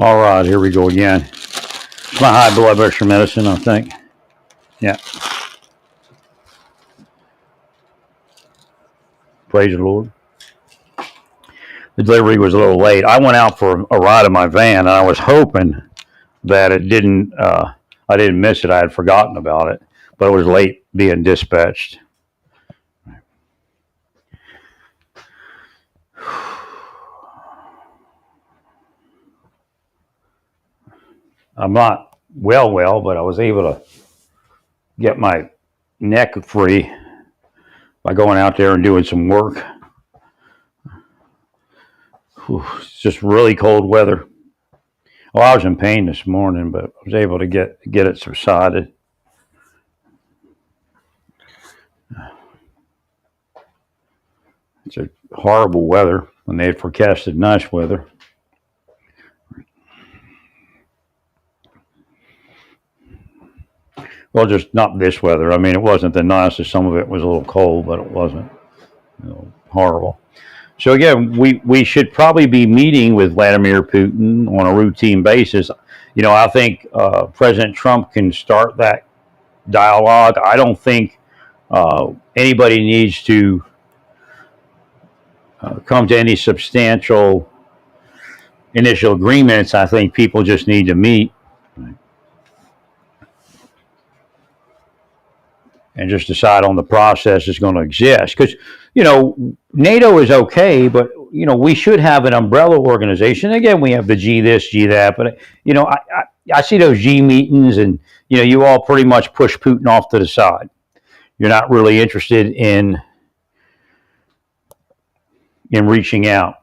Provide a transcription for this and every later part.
All right, here we go again. It's my high blood pressure medicine, I think. Yeah. Praise the Lord. The delivery was a little late. I went out for a ride in my van, and I was hoping that it didn't. I didn't miss it. I had forgotten about it, but it was late being dispatched. I'm not well, but I was able to get my neck free by going out there and doing some work. It's just really cold weather. Well, I was in pain this morning, but I was able to get it subsided. It's a horrible weather when they had forecasted nice weather. Well, just not this weather. I mean, it wasn't the nicest. Some of it was a little cold, but it wasn't horrible. So again, we should probably be meeting with Vladimir Putin on a routine basis. I think President Trump can start that dialogue. I don't think anybody needs to come to any substantial initial agreements. I think people just need to meet and just decide on the process that's going to exist. Because, NATO is okay, but, we should have an umbrella organization. Again, we have the G this, G that, but, I see those G meetings and, you all pretty much push Putin off to the side. You're not really interested in reaching out.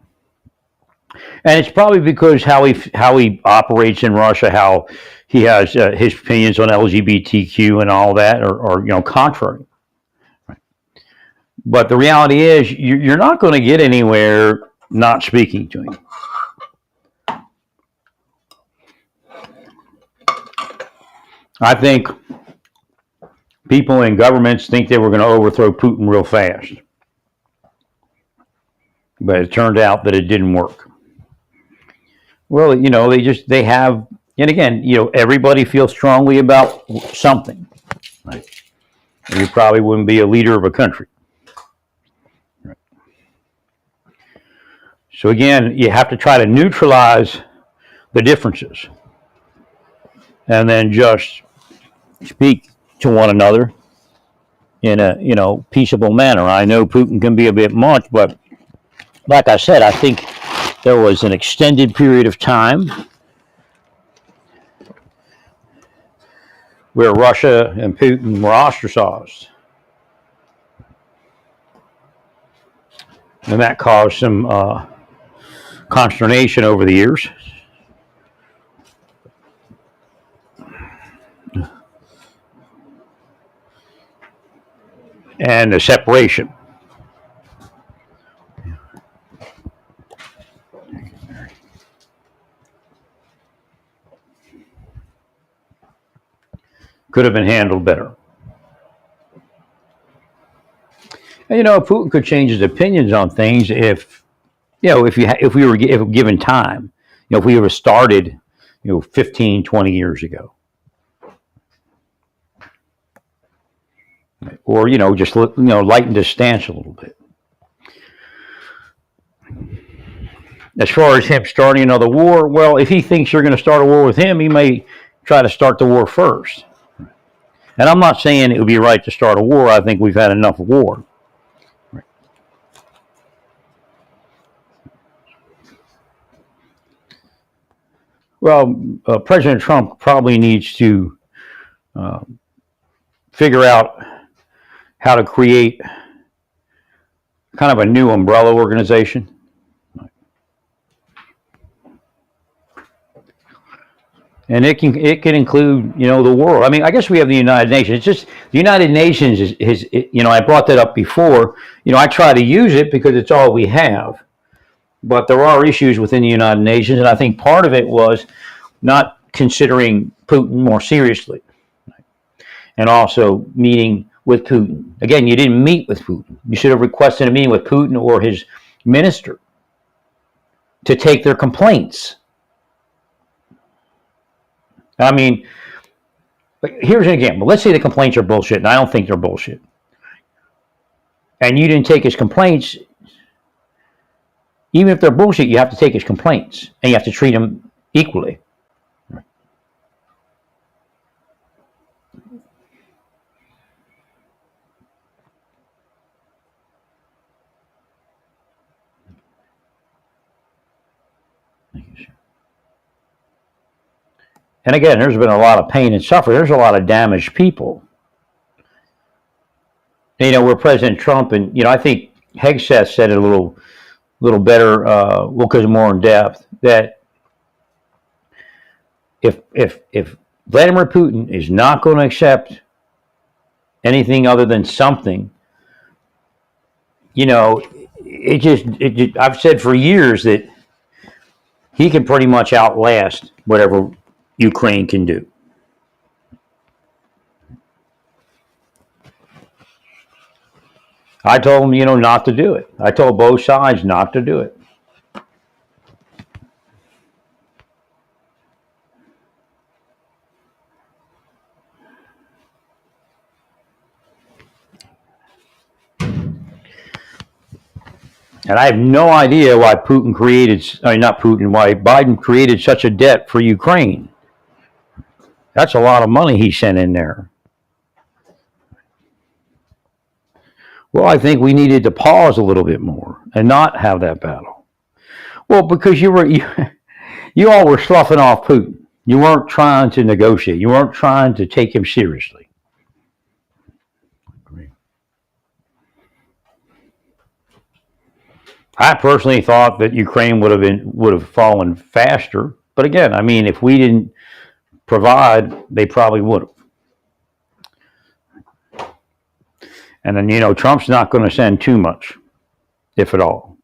And it's probably because how he operates in Russia, how he has his opinions on LGBTQ and all that are contrary. Right. But the reality is you're not going to get anywhere not speaking to him. I think people in governments think they were going to overthrow Putin real fast. But it turned out that it didn't work. Well, they have, and again, everybody feels strongly about something. Right? You probably wouldn't be a leader of a country. Right? So again, you have to try to neutralize the differences and then just speak to one another in a peaceable manner. I know Putin can be a bit much, but like I said, I think there was an extended period of time where Russia and Putin were ostracized. And that caused some consternation over the years. And a separation. Could have been handled better. And, Putin could change his opinions on things if we were given time. If we ever started, 15, 20 years ago. Or, just, lighten his stance a little bit. As far as him starting another war, well, if he thinks you're going to start a war with him, he may try to start the war first. And I'm not saying it would be right to start a war. I think we've had enough war. Right. Well, President Trump probably needs to figure out how to create kind of a new umbrella organization. And it can include, the world. I mean, I guess we have the United Nations. It's just the United Nations is I brought that up before. I try to use it because it's all we have. But there are issues within the United Nations, and I think part of it was not considering Putin more seriously. And also meeting with Putin. Again, you didn't meet with Putin. You should have requested a meeting with Putin or his minister to take their complaints. I mean, here's an example. Let's say the complaints are bullshit, and I don't think they're bullshit. And you didn't take his complaints. Even if they're bullshit, you have to take his complaints, and you have to treat them equally. And again, there's been a lot of pain and suffering. There's a lot of damaged people. Where President Trump, and I think Hegseth said it a little better, because more in depth, that if Vladimir Putin is not going to accept anything other than something, I've said for years that he can pretty much outlast whatever Ukraine can do. I told them, not to do it. I told both sides not to do it. And I have no idea why why Biden created such a debt for Ukraine. That's a lot of money he sent in there. Well, I think we needed to pause a little bit more and not have that battle. Well, because you all were sloughing off Putin. You weren't trying to negotiate. You weren't trying to take him seriously. I personally thought that Ukraine would have fallen faster. But again, I mean, if we didn't provide, they probably would have. And then, Trump's not going to send too much, if at all.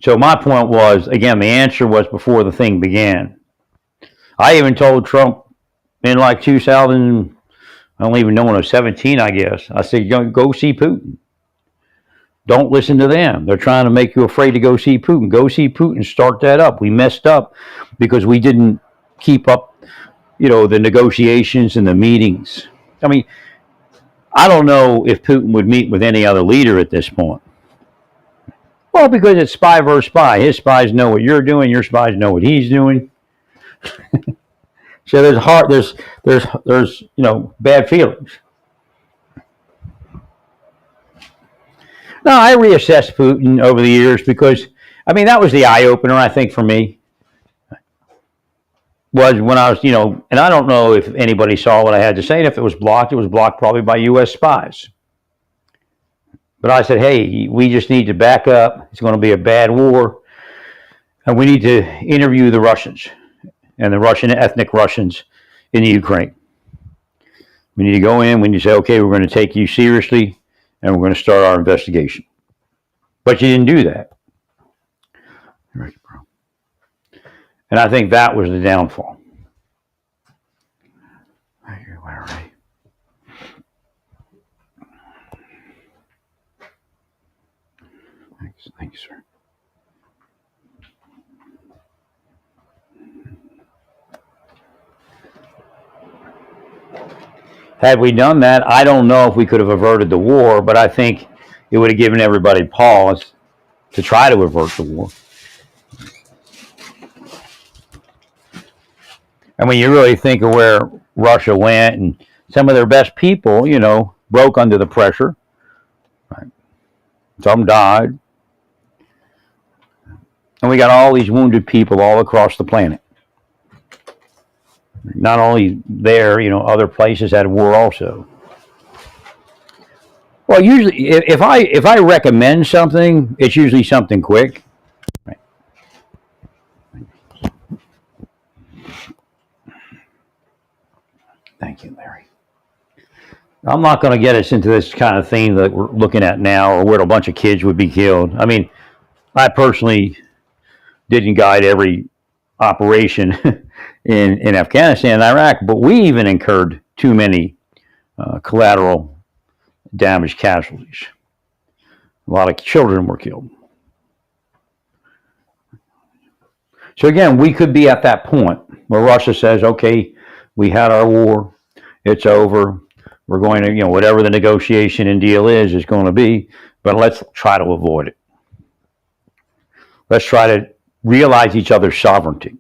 So my point was, again, the answer was before the thing began. I even told Trump in like 2000, I don't even know when I was 17, I guess. I said, go see Putin. Don't listen to them. They're trying to make you afraid to go see Putin. Go see Putin. Start that up. We messed up because we didn't keep up, the negotiations and the meetings. I mean, I don't know if Putin would meet with any other leader at this point. Well, because it's spy versus spy. His spies know what you're doing. Your spies know what he's doing. So there's bad feelings. No, I reassessed Putin over the years because, that was the eye opener, I think, for me. Was when I was, and I don't know if anybody saw what I had to say. And if it was blocked probably by U.S. spies. But I said, hey, we just need to back up. It's going to be a bad war. And we need to interview the Russians and the ethnic Russians in the Ukraine. We need to go in. We need to say, okay, we're going to take you seriously, and we're going to start our investigation. But you didn't do that. And I think that was the downfall. Thanks, sir. Had we done that, I don't know if we could have averted the war, but I think it would have given everybody pause to try to avert the war. And when you really think of where Russia went, and some of their best people, broke under the pressure. Right? Some died. And we got all these wounded people all across the planet. Not only there, other places had war also. Well, usually, if I recommend something, it's usually something quick. Right. Thank you, Larry. I'm not going to get us into this kind of thing that we're looking at now, or where a bunch of kids would be killed. I personally didn't guide every operation in Afghanistan and Iraq, but we even incurred too many collateral damage casualties. A lot of children were killed. So again, we could be at that point where Russia says, okay, we had our war, it's over. We're going to, whatever the negotiation and deal is going to be, but let's try to avoid it. Let's try to realize each other's sovereignty.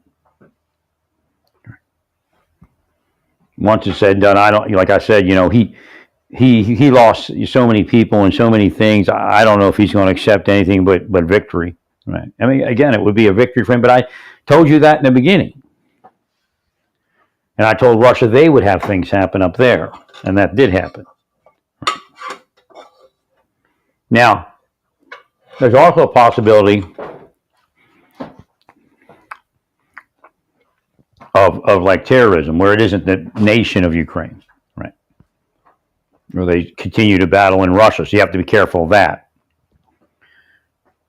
Once it's said and done, I don't, like I said, he lost so many people and so many things. I don't know if he's going to accept anything but victory. Right. I mean, again, it would be a victory for him, but I told you that in the beginning. And I told Russia they would have things happen up there, and that did happen. Now, there's also a possibility of like terrorism, where it isn't the nation of Ukraine, right? Or they continue to battle in Russia, so you have to be careful of that.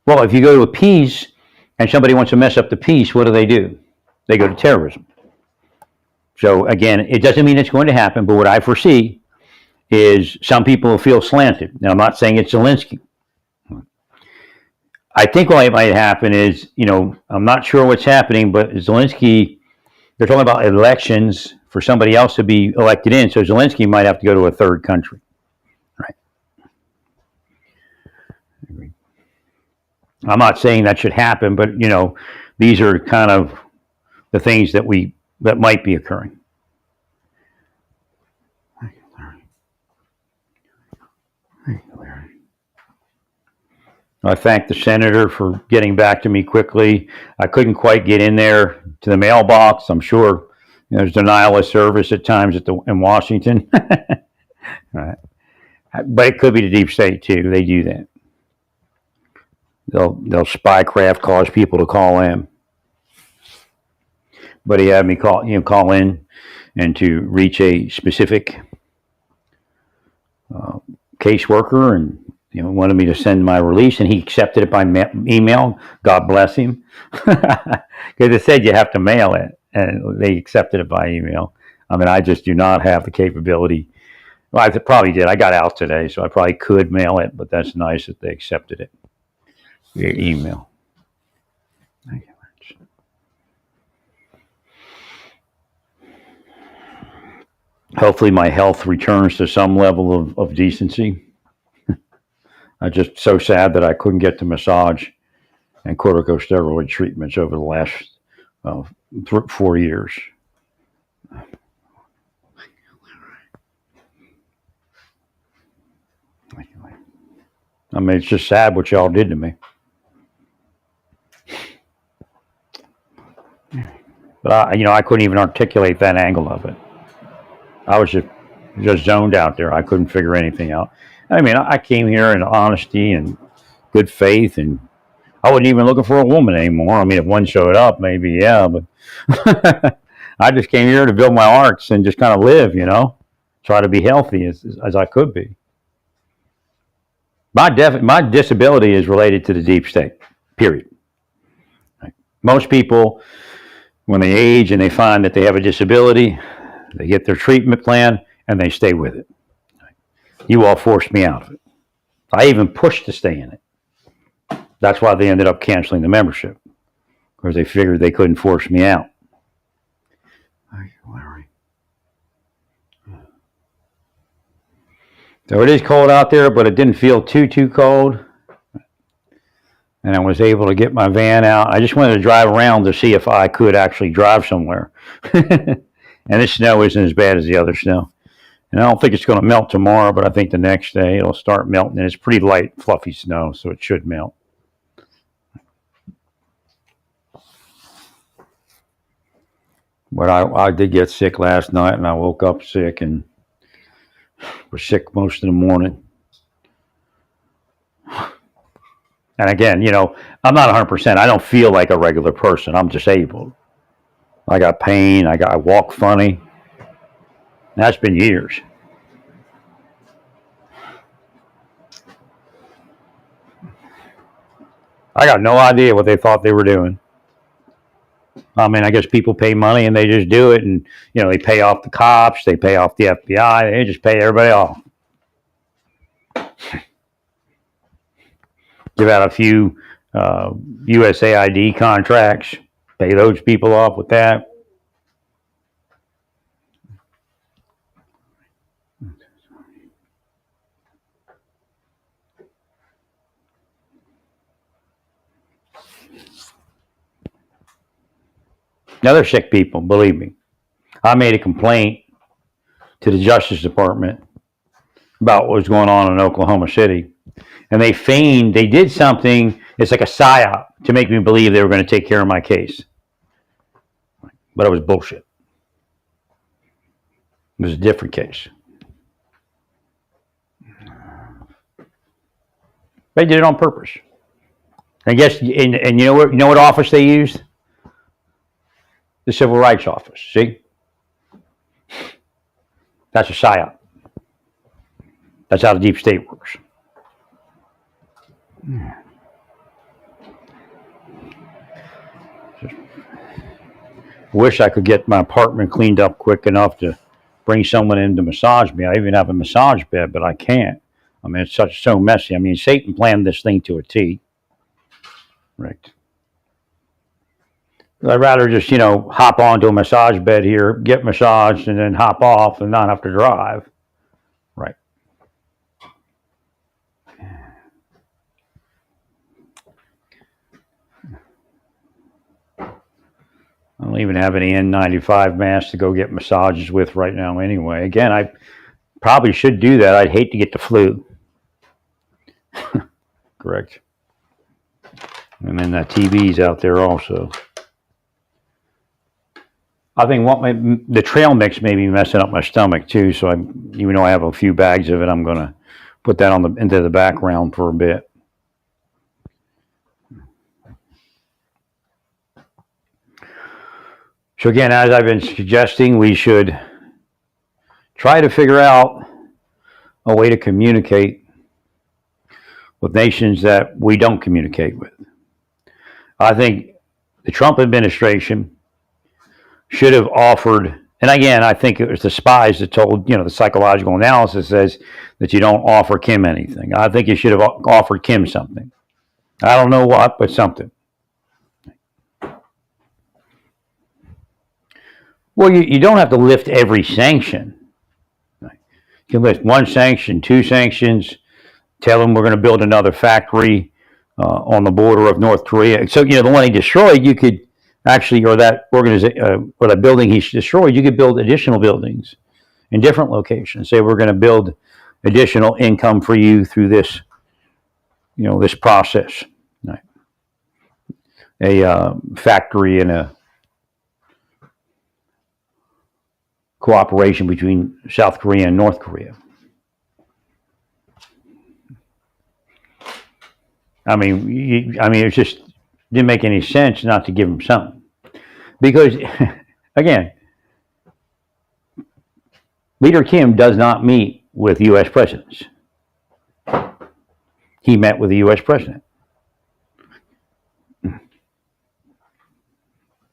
Well, if you go to a peace and somebody wants to mess up the peace, what do? They go to terrorism. So again, it doesn't mean it's going to happen, but what I foresee is some people will feel slanted. Now, I'm not saying it's Zelensky. I think what might happen is, I'm not sure what's happening, but Zelensky, they're talking about elections for somebody else to be elected in, so Zelensky might have to go to a third country. Right. I'm not saying that should happen, but, these are kind of the things that might be occurring. I thank the senator for getting back to me quickly. I couldn't quite get in there to the mailbox. I'm sure there's denial of service at times in Washington. Right. But it could be the deep state too. They do that. They'll spycraft, cause people to call in. But he had me call in and to reach a specific caseworker, and wanted me to send my release, and he accepted it by email. God bless him, because it said you have to mail it, and they accepted it by email. I mean, I just do not have the capability. Well, I probably did. I got out today, so I probably could mail it, but that's nice that they accepted it via email. Thank you much. Hopefully my health returns to some level of decency. I'm just so sad that I couldn't get to massage and corticosteroid treatments over the last 4 years. I mean, it's just sad what y'all did to me. But I couldn't even articulate that angle of it. I was just zoned out there. I couldn't figure anything out. I mean, I came here in honesty and good faith, and I wasn't even looking for a woman anymore. I mean, if one showed up, maybe, yeah, but I just came here to build my arts and just kind of live, try to be healthy as I could be. My disability is related to the deep state, period. Right. Most people, when they age and they find that they have a disability, they get their treatment plan and they stay with it. You all forced me out of it. I even pushed to stay in it. That's why they ended up canceling the membership, because they figured they couldn't force me out. So it is cold out there, but it didn't feel too cold. And I was able to get my van out. I just wanted to drive around to see if I could actually drive somewhere. And this snow isn't as bad as the other snow. And I don't think it's going to melt tomorrow, but I think the next day it'll start melting. And it's pretty light, fluffy snow, so it should melt. But I did get sick last night, and I woke up sick and was sick most of the morning. And again, I'm not 100%. I don't feel like a regular person. I'm disabled. I got pain. I walk funny. That's been years. I got no idea what they thought they were doing. I mean, I guess people pay money and they just do it, and they pay off the cops, they pay off the FBI, they just pay everybody off. Give out a few USAID contracts, Pay those people off with that. Now they're sick people, believe me. I made a complaint to the Justice Department about what was going on in Oklahoma City. And they did something, it's like a psyop to make me believe they were going to take care of my case. But it was bullshit. It was a different case. They did it on purpose. I guess, and you know what office they used? The Civil Rights Office. See? That's a psyop. That's how the deep state works. Wish I could get my apartment cleaned up quick enough to bring someone in to massage me. I even have a massage bed, but I can't. I mean, it's so messy. I mean, Satan planned this thing to a T. Right. I'd rather just, hop onto a massage bed here, get massaged, and then hop off and not have to drive. Right. I don't even have any N95 masks to go get massages with right now anyway. Again, I probably should do that. I'd hate to get the flu. Correct. And then the TV's out there also. I think the trail mix may be messing up my stomach too. So even though I have a few bags of it, I'm going to put that into the background for a bit. So again, as I've been suggesting, we should try to figure out a way to communicate with nations that we don't communicate with. I think the Trump administration should have offered, and again, I think it was the spies that told, the psychological analysis says that you don't offer Kim anything. I think you should have offered Kim something. I don't know what, but something. Well, you don't have to lift every sanction. You can lift one sanction, two sanctions, tell them we're going to build another factory on the border of North Korea. So, the one he destroyed, you could actually, or that organization, or that building he destroyed, you could build additional buildings in different locations. Say we're going to build additional income for you through this, this process. Right. A factory and a cooperation between South Korea and North Korea. I mean, it just didn't make any sense not to give them something. Because, again, Leader Kim does not meet with U.S. presidents. He met with the U.S. president.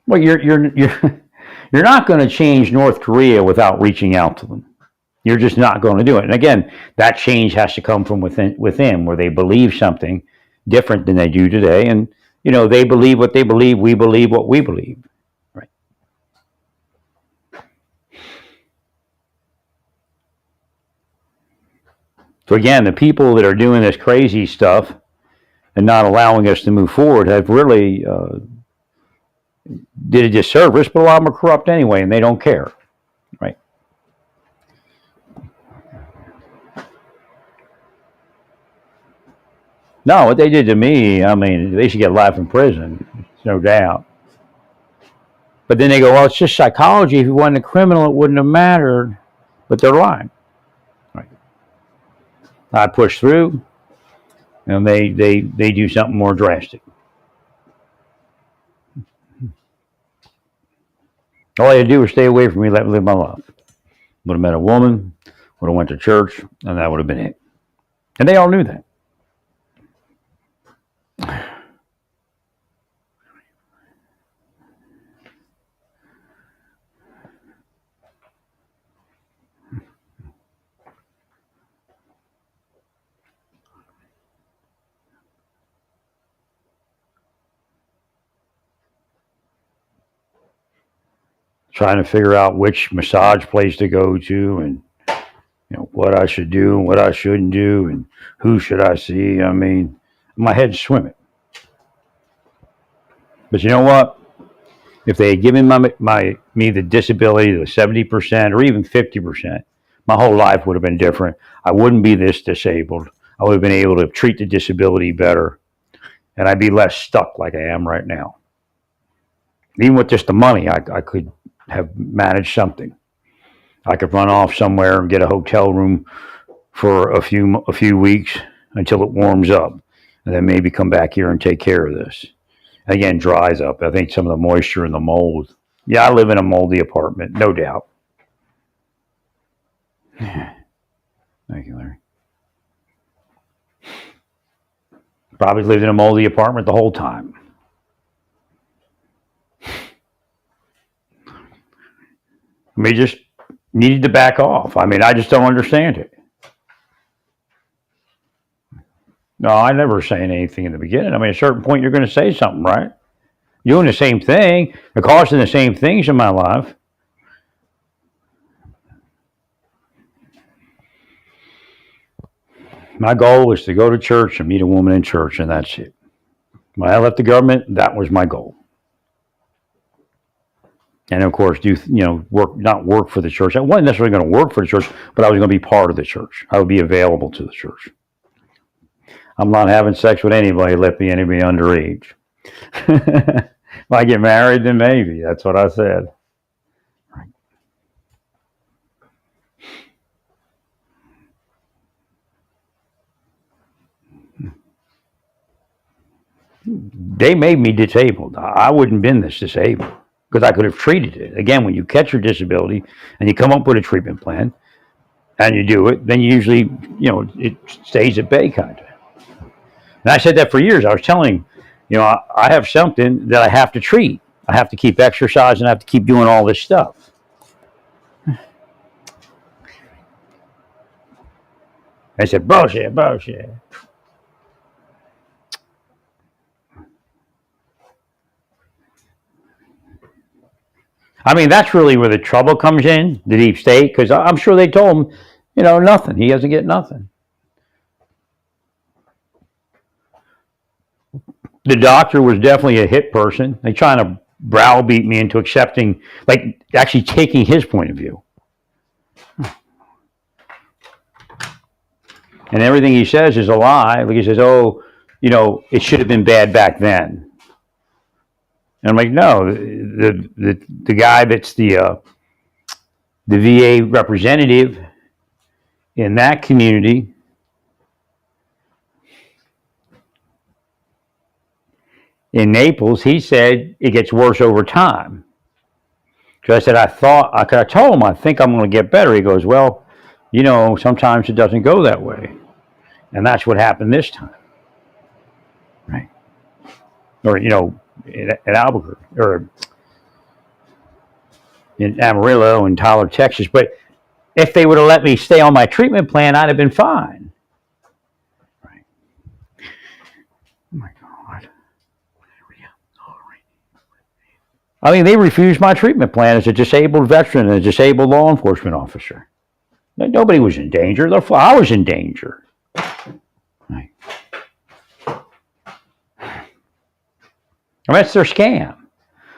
Well, you're not going to change North Korea without reaching out to them. You're just not going to do it. And again, that change has to come from within, where they believe something different than they do today. And, they believe what they believe. We believe what we believe. Right. So again, the people that are doing this crazy stuff and not allowing us to move forward have really did a disservice, but a lot of them are corrupt anyway, and they don't care. Right. No, what they did to me, I mean, they should get life in prison, no doubt. But then they go, well, it's just psychology. If he wasn't a criminal, it wouldn't have mattered. But they're lying. Right. I push through, and they do something more drastic. All I had to do was stay away from me, let me live my life. Would have met a woman, would have went to church, and that would have been it. And they all knew that. trying to figure out which massage place to go to, and what I should do and what I shouldn't do, and who should I see. I mean, my head's swimming. But you know what? If they had given me the disability, the 70% or even 50%, my whole life would have been different. I wouldn't be this disabled. I would have been able to treat the disability better, and I'd be less stuck like I am right now. Even with just the money, I could have managed something. I could run off somewhere and get a hotel room for a few weeks until it warms up, and then maybe come back here and take care of this. Again, dries up. I think some of the moisture and the mold. Yeah, I live in a moldy apartment, no doubt. Thank you, Larry. Probably lived in a moldy apartment the whole time. I mean, just needed to back off. I mean, I just don't understand it. No, I never saying anything in the beginning. I mean, at a certain point, you're going to say something, right? You're doing the same thing. They're costing the same things in my life. My goal was to go to church and meet a woman in church, and that's it. When I left the government, that was my goal. And of course, not work for the church. I wasn't necessarily going to work for the church, but I was going to be part of the church. I would be available to the church. I'm not having sex with anybody, let be anybody underage. If I get married, then maybe. That's what I said. Right. They made me disabled. I wouldn't have been this disabled because I could have treated it. Again, when you catch your disability and you come up with a treatment plan and you do it, then usually, it stays at bay kind of. And I said that for years. I was telling him, I have something that I have to treat. I have to keep exercising. I have to keep doing all this stuff. I said, bullshit. I mean, that's really where the trouble comes in, the deep state, because I'm sure they told him, nothing. He doesn't get nothing. The doctor was definitely a hit person. They trying to browbeat me into accepting, like actually taking his point of view. And everything he says is a lie. Like he says, it should have been bad back then. And I'm like, no, the guy that's the VA representative in that community, in Naples, he said it gets worse over time. So I said, I told him, I think I'm going to get better. He goes, well, sometimes it doesn't go that way. And that's what happened this time. Right. Or, at Albuquerque, or in Amarillo and Tyler, Texas. But if they would have let me stay on my treatment plan, I'd have been fine. Right. Oh my God. I mean, they refused my treatment plan as a disabled veteran and a disabled law enforcement officer. Nobody was in danger. I was in danger. Right. I mean, that's their scam.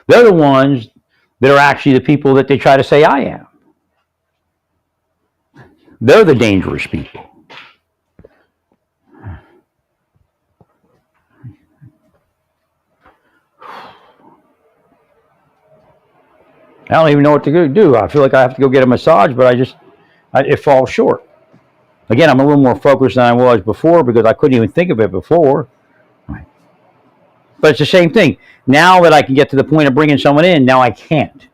They're the ones that are actually the people that they try to say I am. They're the dangerous people. I don't even know what to do. I feel like I have to go get a massage, but it falls short. Again, I'm a little more focused than I was before because I couldn't even think of it before. Right. But it's the same thing. Now that I can get to the point of bringing someone in, now I can't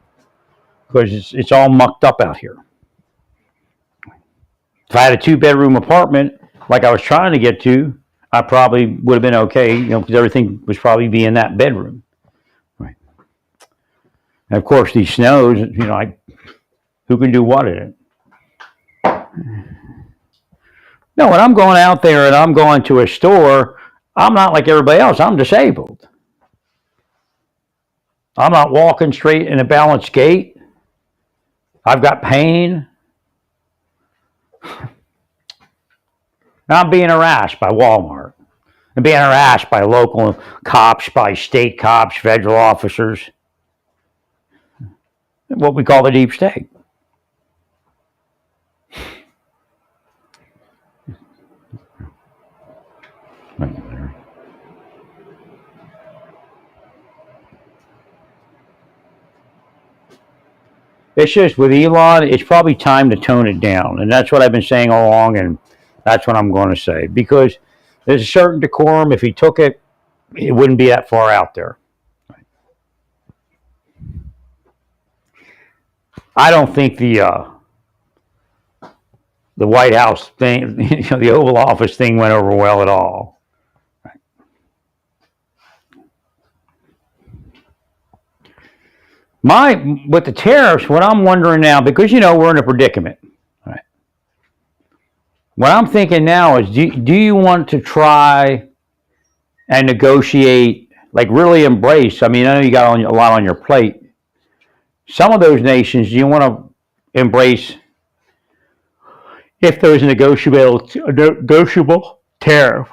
because it's all mucked up out here. If I had a 2-bedroom apartment like I was trying to get to, I probably would have been okay, because everything was probably be in that bedroom. Right. And of course, these snows, who can do what in it? No, when I'm going out there and I'm going to a store, I'm not like everybody else. I'm disabled. I'm not walking straight in a balanced gait. I've got pain. And I'm being harassed by Walmart. I'm being harassed by local cops, by state cops, federal officers, what we call the deep state. It's just with Elon, it's probably time to tone it down. And that's what I've been saying all along, and that's what I'm going to say. Because there's a certain decorum. If he took it, it wouldn't be that far out there. I don't think the White House thing, the Oval Office thing went over well at all. With the tariffs, what I'm wondering now, because we're in a predicament. Right? What I'm thinking now is, do you want to try and negotiate, like really embrace? I mean, I know you got a lot on your plate. Some of those nations, do you want to embrace if there's a negotiable tariff?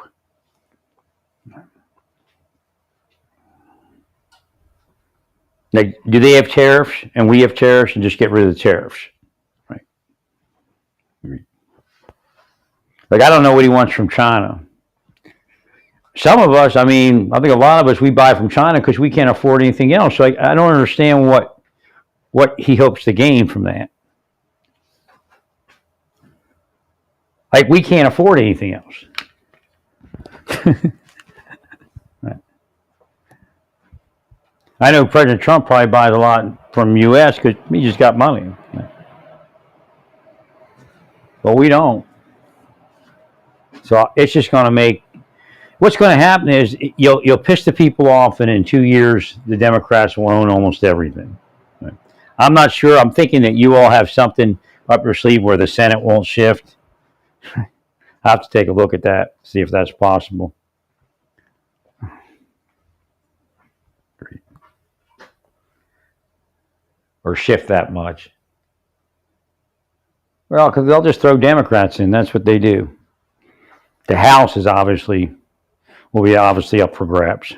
Like, do they have tariffs and we have tariffs, and just get rid of the tariffs? Right. Like, I don't know what he wants from China. Some of us, I think a lot of us, we buy from China because we can't afford anything else. So I don't understand what he hopes to gain from that. Like, we can't afford anything else. Right. I know President Trump probably buys a lot from the U.S. because he just got money. But we don't. So it's just going to make. What's going to happen is you'll piss the people off, and in 2 years, the Democrats will own almost everything. Right. I'm not sure. I'm thinking that you all have something up your sleeve where the Senate won't shift. I have to take a look at that, see if that's possible. Or shift that much. Well, because they'll just throw Democrats in. That's what they do. The House will be obviously up for grabs.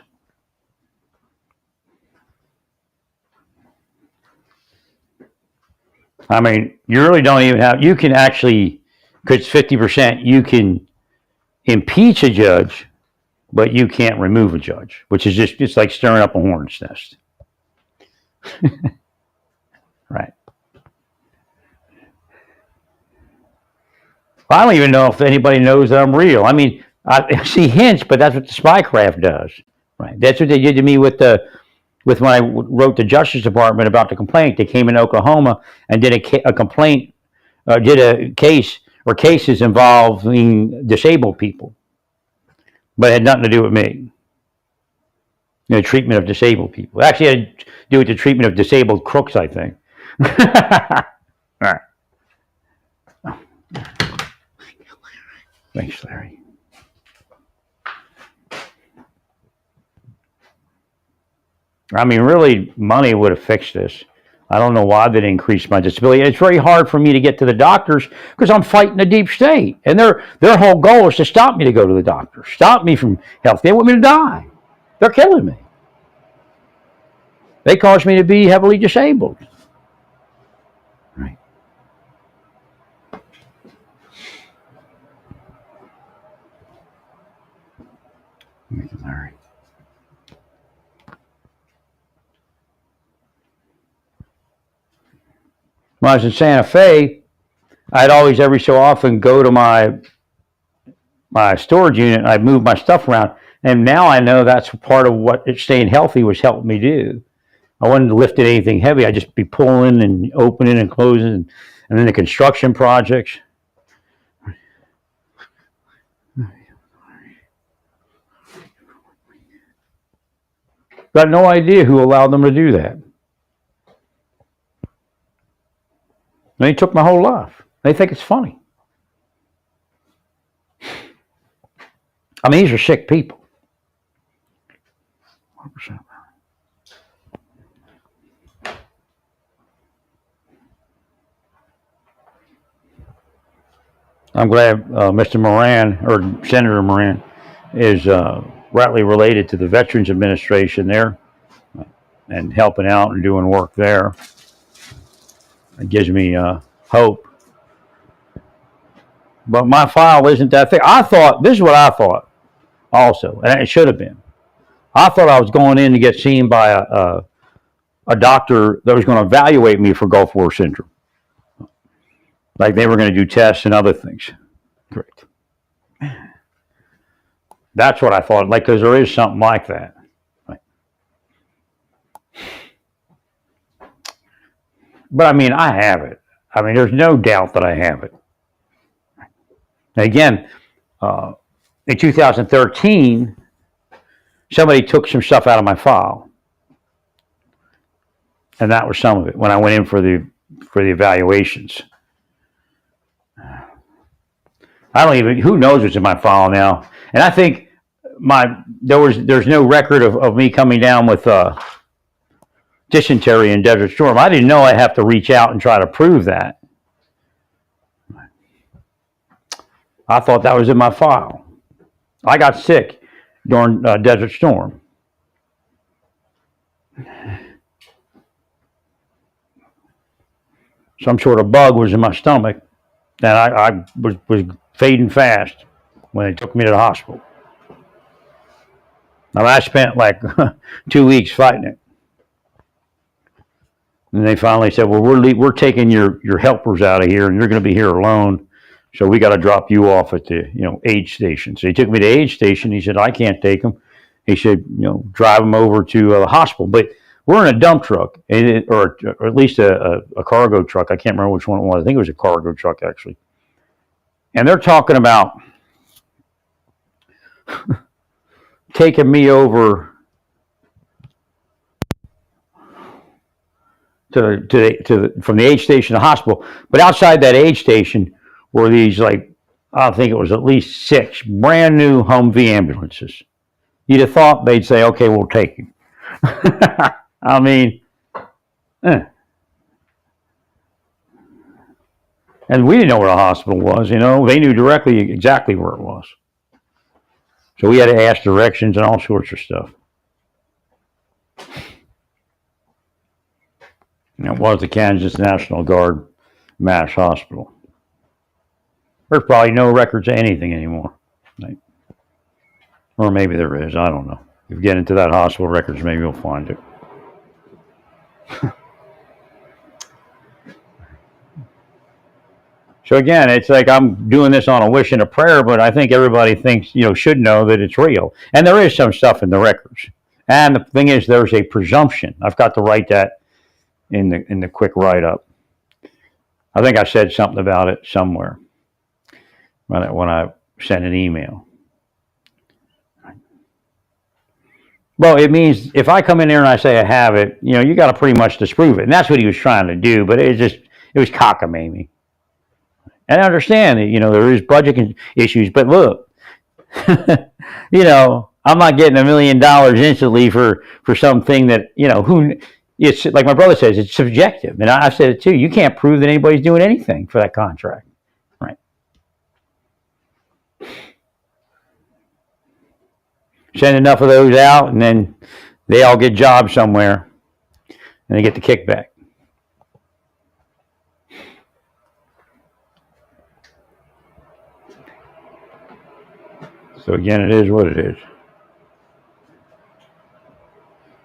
I mean, you really don't even have. You can actually, because it's 50%, you can impeach a judge, but you can't remove a judge, which is just like stirring up a hornet's nest. Right. I don't even know if anybody knows that I'm real. I mean, I see hints, but that's what the spycraft does. Right. That's what they did to me with when I wrote the Justice Department about the complaint. They came in Oklahoma and did a complaint, did a case or cases involving disabled people, but it had nothing to do with me. Treatment of disabled people. It actually had to do with the treatment of disabled crooks, I think. All right. Thanks, Larry. I mean, really, money would have fixed this. I don't know why they didn't increase my disability. It's very hard for me to get to the doctors because I'm fighting the deep state. And their whole goal is to stop me to go to the doctor, stop me from health. They want me to die. They're killing me. They cause me to be heavily disabled. Right. Larry. When I was in Santa Fe, I'd always, every so often, go to my storage unit and I'd move my stuff around. And now I know that's part of what staying healthy was helping me do. I wasn't lifting anything heavy. I'd just be pulling and opening and closing. And then the construction projects. Got no idea who allowed them to do that. They took my whole life. They think it's funny. I mean, these are sick people. 100%. I'm glad Mr. Moran, or Senator Moran, is rightly related to the Veterans Administration there and helping out and doing work there. It gives me hope. But my file isn't that thick. I thought, this is what I thought also, and it should have been. I thought I was going in to get seen by a doctor that was going to evaluate me for Gulf War syndrome. Like they were going to do tests and other things. Great. That's what I thought, like, because there is something like that. Right. But I mean, I have it. I mean, there's no doubt that I have it. And again, in 2013, somebody took some stuff out of my file. And that was some of it when I went in for the evaluations. I don't even, who knows what's in my file now. And I think there's no record of me coming down with dysentery in Desert Storm. I didn't know I'd have to reach out and try to prove that. I thought that was in my file. I got sick during Desert Storm. Some sort of bug was in my stomach, and I was fading fast when they took me to the hospital. Now, I spent like 2 weeks fighting it. And they finally said, well, we're taking your helpers out of here, and you're going to be here alone. So we got to drop you off at the aid station. So he took me to the aid station. He said, I can't take them. He said, drive them over to the hospital. But we're in a dump truck, or at least a cargo truck. I can't remember which one it was. I think it was a cargo truck, actually. And they're talking about taking me over from the aid station to the hospital. But outside that aid station were these, like, I think it was at least 6 brand new Humvee ambulances. You'd have thought they'd say, okay, we'll take him. I mean, and we didn't know where the hospital was, They knew exactly where it was. So we had to ask directions and all sorts of stuff. And it was the Kansas National Guard Mass Hospital. There's probably no records of anything anymore. Right? Or maybe there is. I don't know. If you get into that hospital records, maybe you'll find it. So again, it's like I'm doing this on a wish and a prayer, but I think everybody thinks, should know that it's real. And there is some stuff in the records. And the thing is, there's a presumption. I've got to write that in the quick write-up. I think I said something about it somewhere when I sent an email. Well, it means if I come in there and I say I have it, you got to pretty much disprove it. And that's what he was trying to do, but it was cockamamie. And I understand that, there is budget issues, but look, I'm not getting $1 million instantly for something that, it's like my brother says, it's subjective. And I've said it too. You can't prove that anybody's doing anything for that contract. Right. Send enough of those out, and then they all get jobs somewhere, and they get the kickback. So again, it is what it is.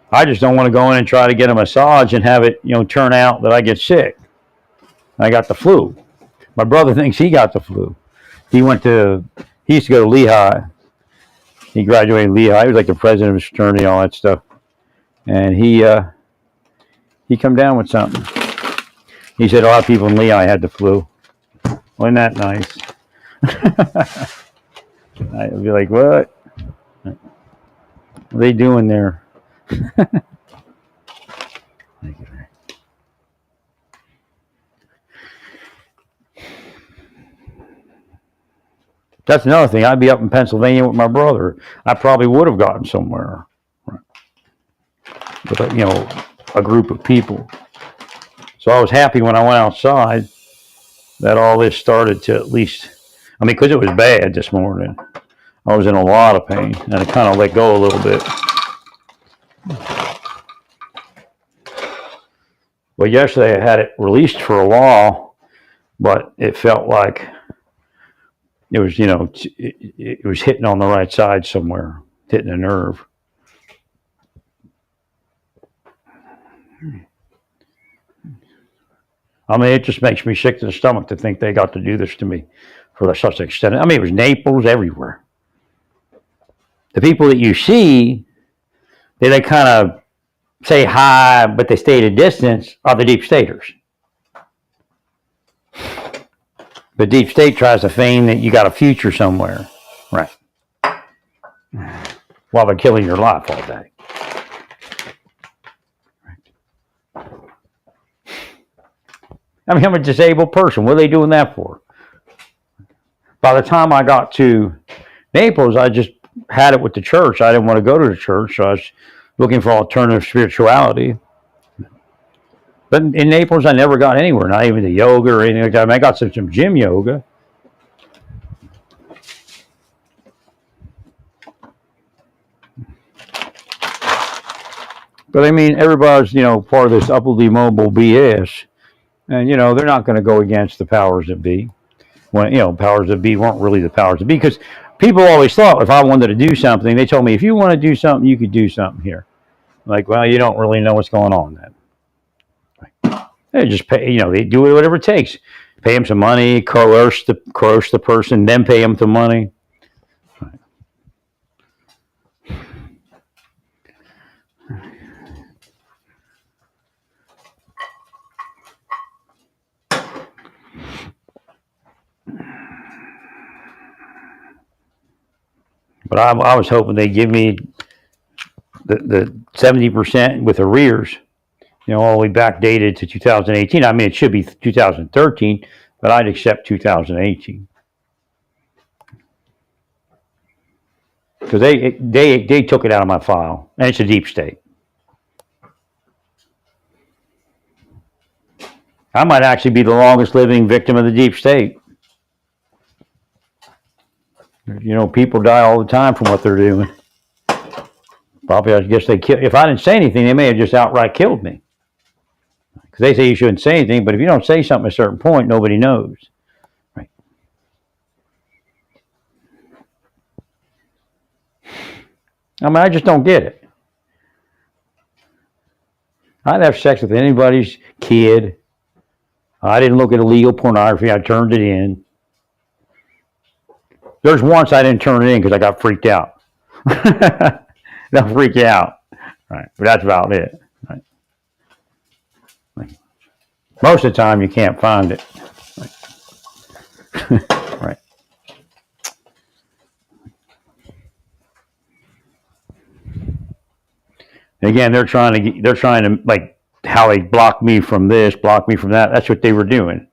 I just don't want to go in and try to get a massage and have it, turn out that I get sick. I got the flu. My brother thinks he got the flu. He used to go to Lehigh. He graduated Lehigh. He was like the president of his fraternity, all that stuff. And he come down with something. He said a lot of people in Lehigh had the flu. Wasn't that nice? I'd be like, what? What are they doing there? That's another thing. I'd be up in Pennsylvania with my brother. I probably would have gotten somewhere. With a group of people. So I was happy when I went outside that all this started to at least I mean, because it was bad this morning. I was in a lot of pain, and I kind of let go a little bit. But yesterday I had it released for a while, but it felt like it was, it was hitting on the right side somewhere, hitting a nerve. I mean, it just makes me sick to the stomach to think they got to do this to me for such an extent. I mean, it was Naples, everywhere. The people that you see, they kind of say hi, but they stay at a distance, are the deep staters. The deep state tries to feign that you got a future somewhere, right? While they're killing your life all day. I mean, I'm a disabled person. What are they doing that for? By the time I got to Naples, I just had it with the church. I didn't want to go to the church, so I was looking for alternative spirituality. But in Naples, I never got anywhere, not even the yoga or anything like that. I mean, I got some gym yoga. But I mean, everybody's, part of this upwardly mobile BS. And, they're not going to go against the powers that be. When, powers that be weren't really the powers that be. Because people always thought if I wanted to do something, they told me, if you want to do something, you could do something here. Like, well, you don't really know what's going on then. They just pay, they do whatever it takes. Pay them some money, coerce the person, then pay them some money. But I was hoping they'd give me the 70% with arrears, all the way backdated to 2018. I mean, it should be 2013, but I'd accept 2018. Because they took it out of my file, and it's a deep state. I might actually be the longest living victim of the deep state. People die all the time from what they're doing. Probably, I guess they kill. If I didn't say anything, they may have just outright killed me. Because they say you shouldn't say anything, but if you don't say something at a certain point, nobody knows. Right? I mean, I just don't get it. I'd have sex with anybody's kid. I didn't look at illegal pornography. I turned it in. There's once I didn't turn it in because I got freaked out. They'll freak you out. Right. But that's about it. Right. Most of the time you can't find it. Right. Right. Again, they're trying to like how they block me from this, block me from that. That's what they were doing.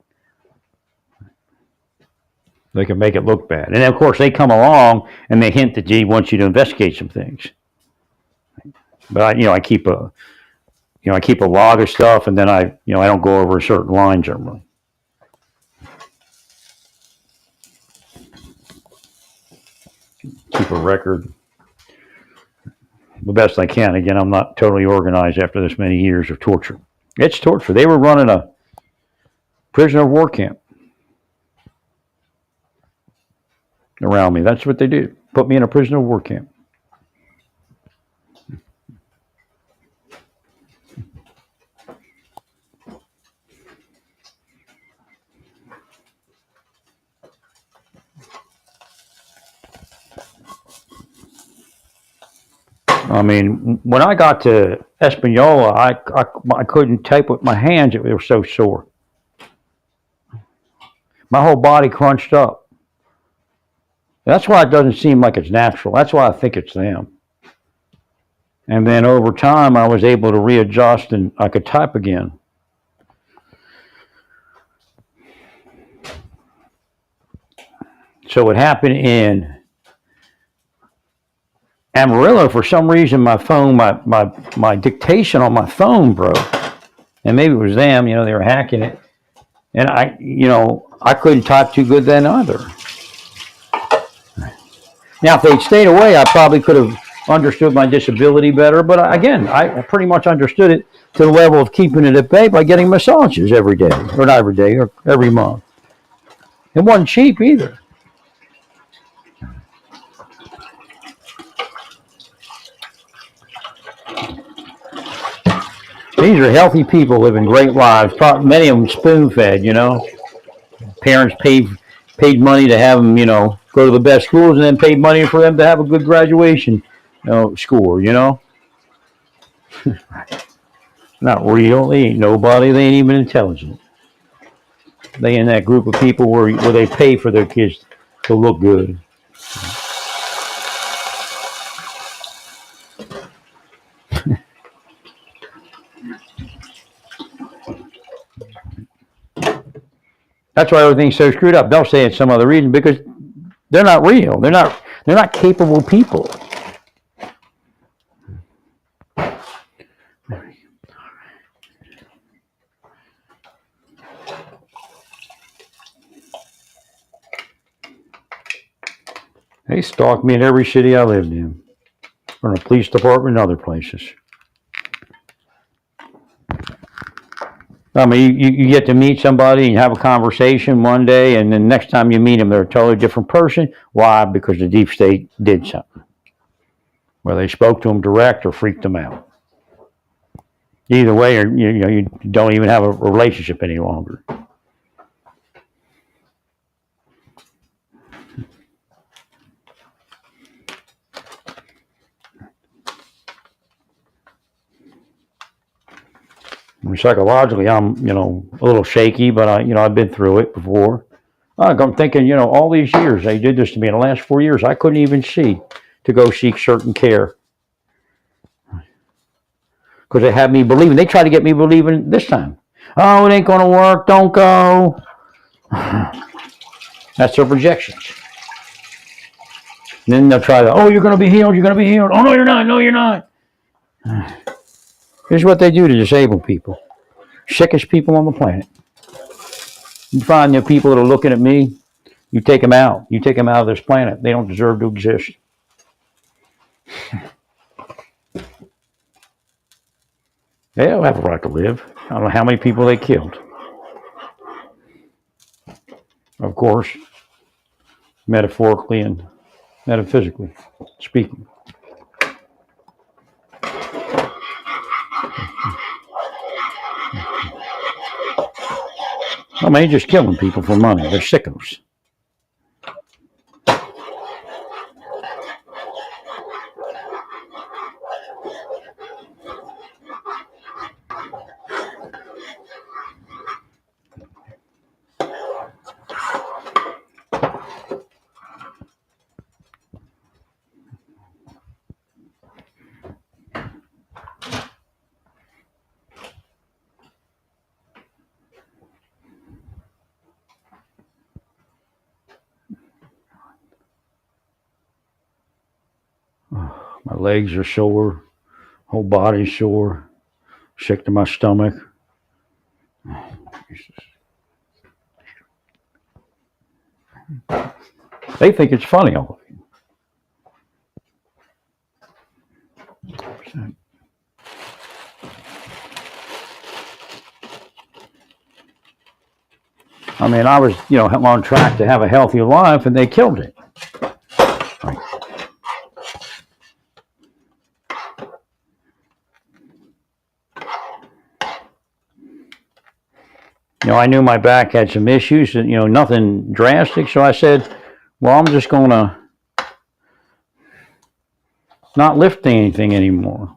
They can make it look bad. And then, of course, they come along and they hint that they want you to investigate some things. But I keep a log of stuff, and then I don't go over a certain line generally. Keep a record the best I can. Again, I'm not totally organized after this many years of torture. It's torture. They were running a prisoner of war camp around me. That's what they did. Put me in a prisoner of war camp. I mean, when I got to Espanola, I couldn't type with my hands. It was so sore. My whole body crunched up. That's why it doesn't seem like it's natural. That's why I think it's them. And then over time, I was able to readjust and I could type again. So what happened in Amarillo, for some reason, my phone, my dictation on my phone broke. And maybe it was them, they were hacking it. And I couldn't type too good then either. Now, if they'd stayed away, I probably could have understood my disability better. But again, I pretty much understood it to the level of keeping it at bay by getting massages every day, or not every day, or every month. It wasn't cheap either. These are healthy people living great lives. Many of them spoon fed, Parents paid money to have them, go to the best schools, and then paid money for them to have a good graduation, score. Not real. They ain't nobody. They ain't even intelligent. They in that group of people where they pay for their kids to look good. That's why everything's so screwed up. They'll say it's some other reason because they're not real. They're not capable people. They stalked me in every city I lived in, from the police department and other places. I mean, you get to meet somebody and have a conversation one day, and then next time you meet them, they're a totally different person. Why? Because the deep state did something. Whether they spoke to them direct or freaked them out. Either way, you don't even have a relationship any longer. Psychologically, I'm, a little shaky, but I've been through it before. I'm thinking, all these years they did this to me. In the last 4 years, I couldn't even see to go seek certain care because they had me believing. They tried to get me believing this time. Oh, it ain't going to work. Don't go. That's their projections. And then they'll try to, oh, you're going to be healed. You're going to be healed. Oh, no, you're not. No, you're not. Here's what they do to disabled people. Sickest people on the planet. You find the people that are looking at me, you take them out. You take them out of this planet. They don't deserve to exist. They don't have a right to live. I don't know how many people they killed. Of course, metaphorically and metaphysically speaking. I mean, they're just killing people for money. They're sickos. My legs are sore, whole body's sore, sick to my stomach. They think it's funny, all of you. I mean, I was, on track to have a healthy life, and they killed it. I knew my back had some issues, and nothing drastic. So I said, "Well, I'm just going to not lift anything anymore."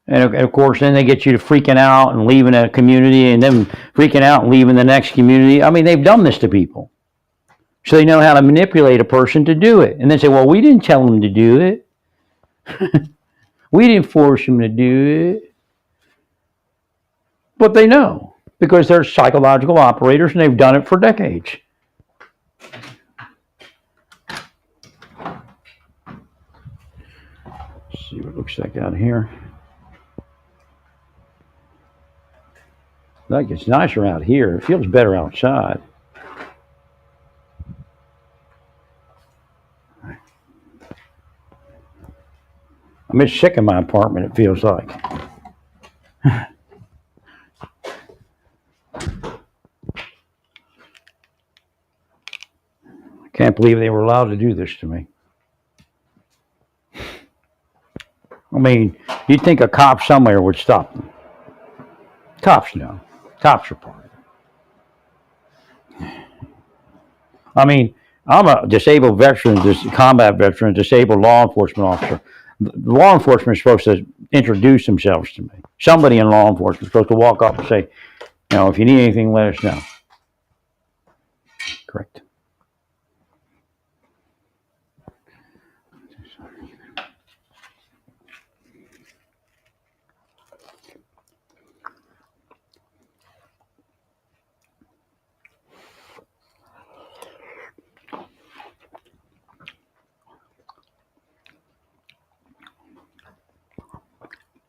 And of course, then they get you to freaking out and leaving a community, and then freaking out and leaving the next community. I mean, they've done this to people, so they know how to manipulate a person to do it. And then say, "Well, we didn't tell them to do it. We didn't force them to do it," but they know. Because they're psychological operators and they've done it for decades. Let's see what it looks like out here. Like it's nicer out here. It feels better outside. I'm just sick in my apartment, it feels like. I can't believe they were allowed to do this to me. I mean, you'd think a cop somewhere would stop them. Cops know. Cops are part of it. I mean, I'm a disabled veteran, combat veteran, disabled law enforcement officer. The law enforcement is supposed to introduce themselves to me. Somebody in law enforcement is supposed to walk up and say, if you need anything, let us know. Correct.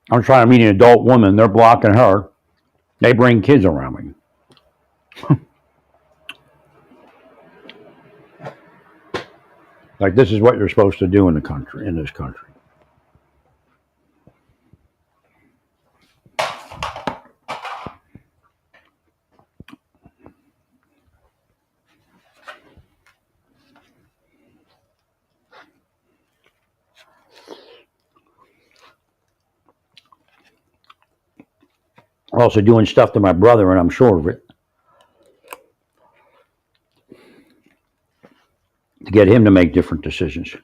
I'm trying to meet an adult woman. They're blocking her. They bring kids around me. Like this is what you're supposed to do in this country. I'm also doing stuff to my brother, and I'm sure of it, to get him to make different decisions.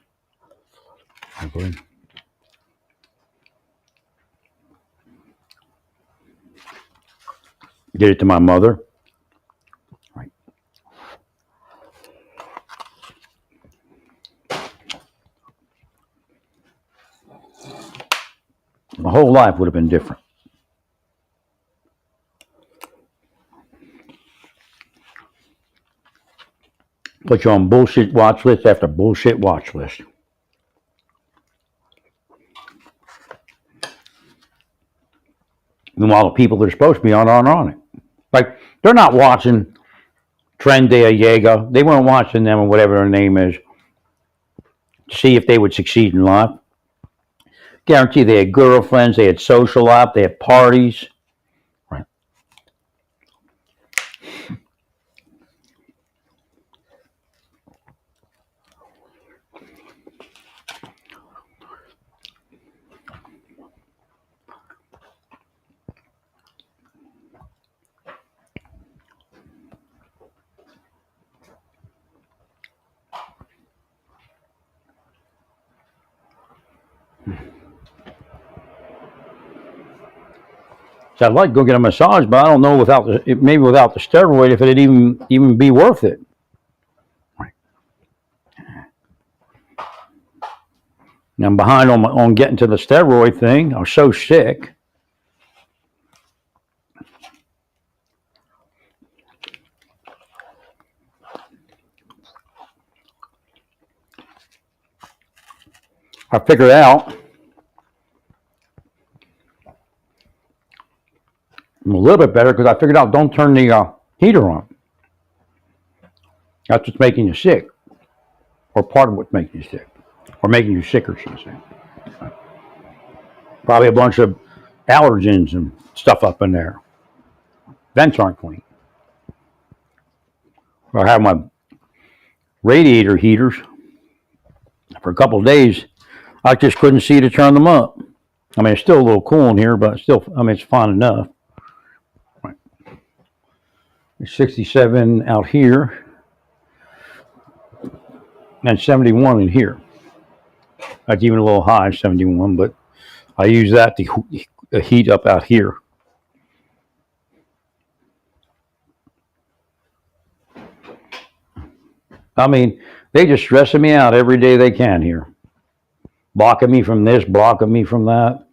Did it to my mother. Right. My whole life would have been different. Put you on bullshit watch list after bullshit watch list. Meanwhile, the people that are supposed to be on aren't on it. Like, they're not watching Tren de Allega. They weren't watching them or whatever their name is to see if they would succeed in life. Guarantee they had girlfriends, they had social life, they had parties. Right. So I'd like to go get a massage, but I don't know maybe without the steroid if it'd even be worth it. Right. I'm behind on getting to the steroid thing. I was so sick. I figured out I'm a little bit better because I figured out don't turn the heater on. That's what's making you sick, or part of what's making you sick, or making you sicker, should I say. Probably a bunch of allergens and stuff up in there. Vents aren't clean. I have my radiator heaters. For a couple of days, I just couldn't see to turn them up. I mean, it's still a little cool in here, but still, it's fine enough. Right. It's 67 out here and 71 in here. That's even a little high, 71, but I use that to heat up out here. I mean, they just stressing me out every day they can here. Blocking me from this, blocking me from that.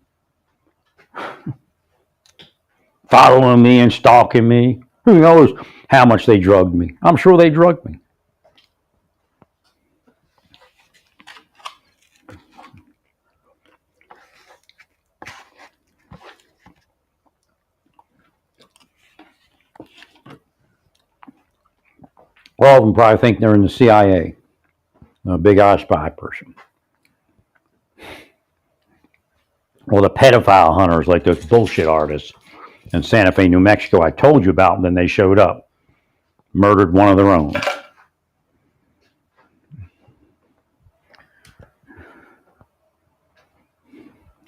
Following me and stalking me. Who knows how much they drugged me? I'm sure they drugged me. All of them probably think they're in the CIA. A big eye spy person. or the pedophile hunters, like those bullshit artists in Santa Fe, New Mexico, I told you about, and then they showed up, murdered one of their own.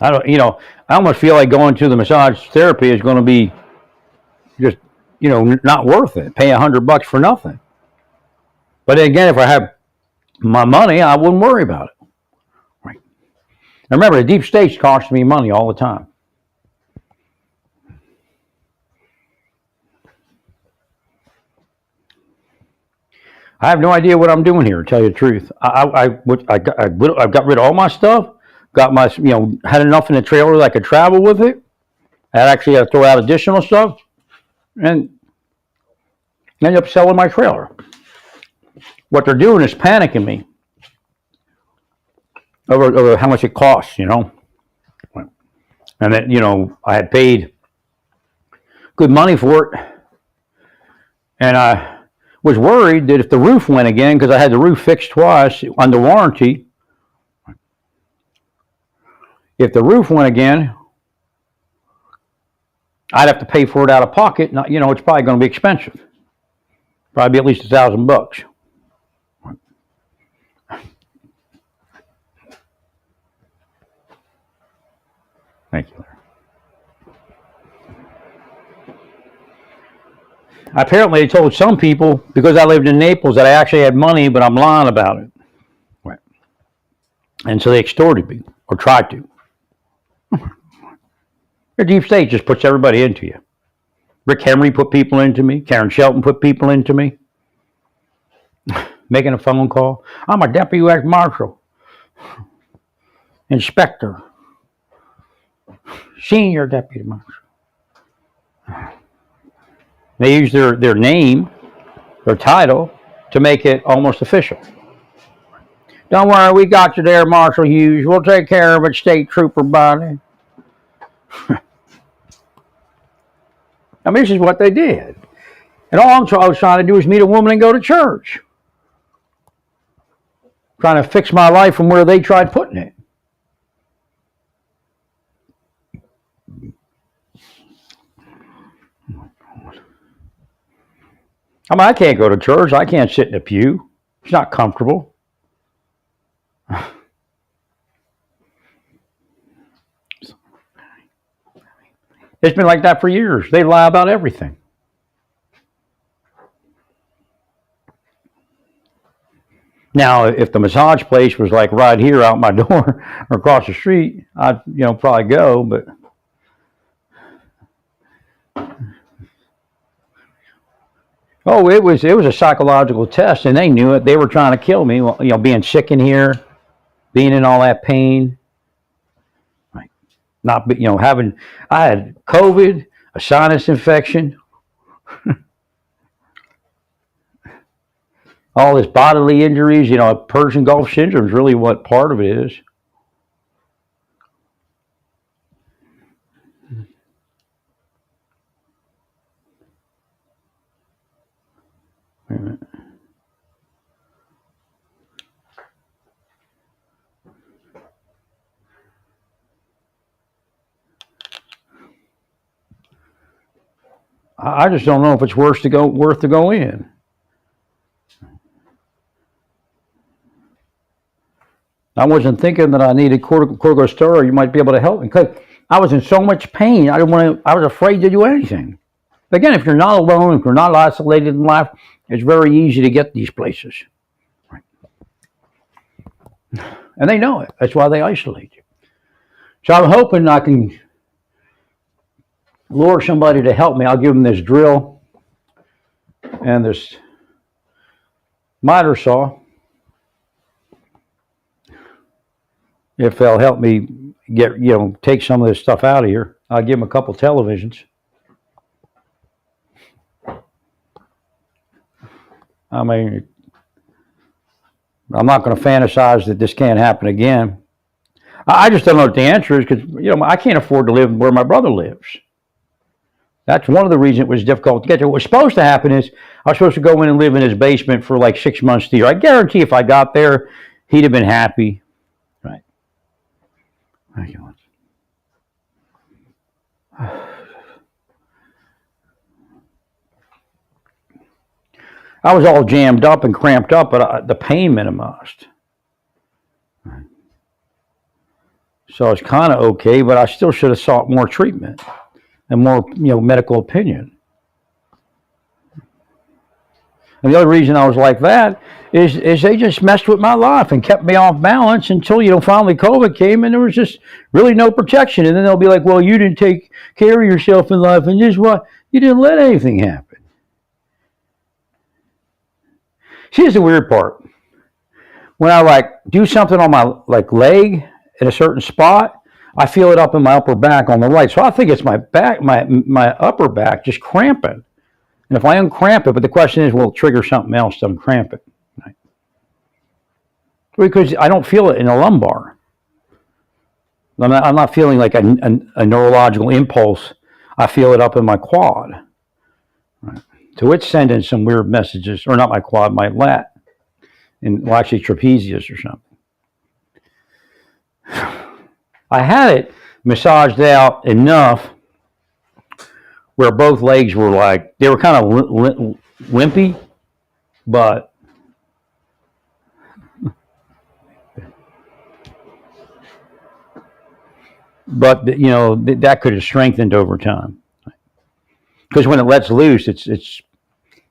I don't, I almost feel like going to the massage therapy is going to be just, not worth it. Pay $100 for nothing. But again, if I have my money, I wouldn't worry about it. Right. And remember, the deep state's costing me money all the time. I have no idea what I'm doing here, to tell you the truth. I've got rid of all my stuff. Got my, had enough in the trailer that I could travel with it. I actually had to throw out additional stuff, and ended up selling my trailer. What they're doing is panicking me over how much it costs, And then, I had paid good money for it, and I was worried that if the roof went again, because I had the roof fixed twice under warranty, if the roof went again, I'd have to pay for it out of pocket. Now, it's probably going to be expensive. Probably be at least $1,000. Thank you. Apparently, they told some people, because I lived in Naples, that I actually had money, but I'm lying about it. Right. And so they extorted me, or tried to. The deep state just puts everybody into you. Rick Henry put people into me. Karen Shelton put people into me. Making a phone call. I'm a deputy U.S. Marshal. Inspector. Senior deputy marshal. They use their name, their title, to make it almost official. Don't worry, we got you there, Marshal Hughes. We'll take care of it, State Trooper Body. I mean, this is what they did. And all I was trying to do is meet a woman and go to church. Trying to fix my life from where they tried putting it. I mean, I can't go to church. I can't sit in a pew. It's not comfortable. It's been like that for years. They lie about everything. Now, if the massage place was like right here out my door or across the street, I'd probably go, but it was a psychological test, and they knew it. They were trying to kill me. Being sick in here, being in all that pain. Not, I had COVID, a sinus infection, all this bodily injuries, Persian Gulf syndrome is really what part of it is. Wait a minute. I just don't know if it's worth to go in. I wasn't thinking that I needed corticosteroid. You might be able to help me because I was in so much pain. I was afraid to do anything. Again, if you're not alone, if you're not isolated in life, it's very easy to get these places. Right. And they know it. That's why they isolate you. So I'm hoping I can lure somebody to help me. I'll give them this drill and this miter saw. If they'll help me take some of this stuff out of here, I'll give them a couple televisions. I mean, I'm not going to fantasize that this can't happen again. I just don't know what the answer is because, I can't afford to live where my brother lives. That's one of the reasons it was difficult to get there. What was supposed to happen is I was supposed to go in and live in his basement for like 6 months to a year. I guarantee if I got there, he'd have been happy. Right. I was all jammed up and cramped up, but the pain minimized. So it's kind of okay, but I still should have sought more treatment and more, medical opinion. And the other reason I was like that is they just messed with my life and kept me off balance until, finally COVID came and there was just really no protection. And then they'll be like, well, you didn't take care of yourself in life and this what you didn't let anything happen. Here's the weird part. When I do something on my leg at a certain spot, I feel it up in my upper back on the right. So I think it's my back, my upper back just cramping. And if I uncramp it, but the question is, will it trigger something else to uncramp it? Right? Because I don't feel it in the lumbar. I'm not feeling like a neurological impulse. I feel it up in my quad. Right? So it's sending some weird messages, or not my quad, my lat, and actually trapezius or something. I had it massaged out enough where both legs were they were kind of limpy, but that could have strengthened over time. Because when it lets loose, it's it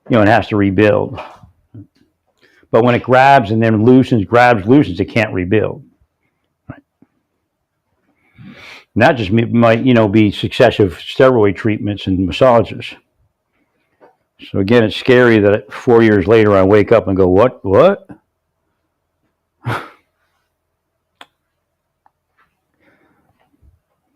has to rebuild. But when it grabs and then loosens, it can't rebuild. Right. And that just might, be successive steroid treatments and massages. So again, it's scary that 4 years later I wake up and go, what?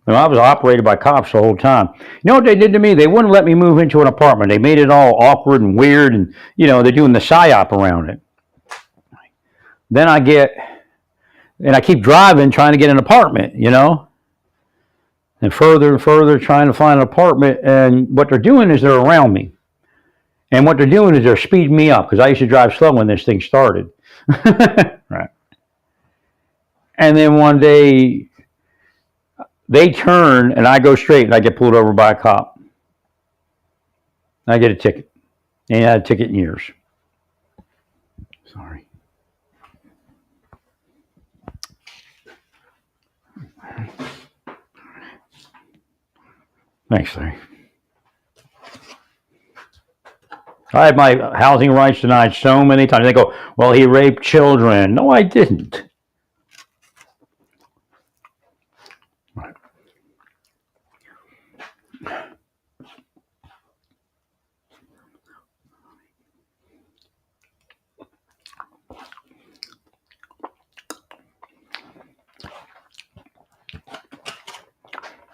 I was operated by cops the whole time. You know what they did to me? They wouldn't let me move into an apartment. They made it all awkward and weird, and they're doing the psyop around it. Then I keep driving trying to get an apartment, and further trying to find an apartment. And what they're doing is they're around me. And what they're doing is they're speeding me up because I used to drive slow when this thing started. Right. And then one day they turn and I go straight and I get pulled over by a cop. I get a ticket. I ain't had a ticket in years. Sorry. Thanks, Larry. I had my housing rights denied so many times. They go, well, he raped children. No, I didn't. Right.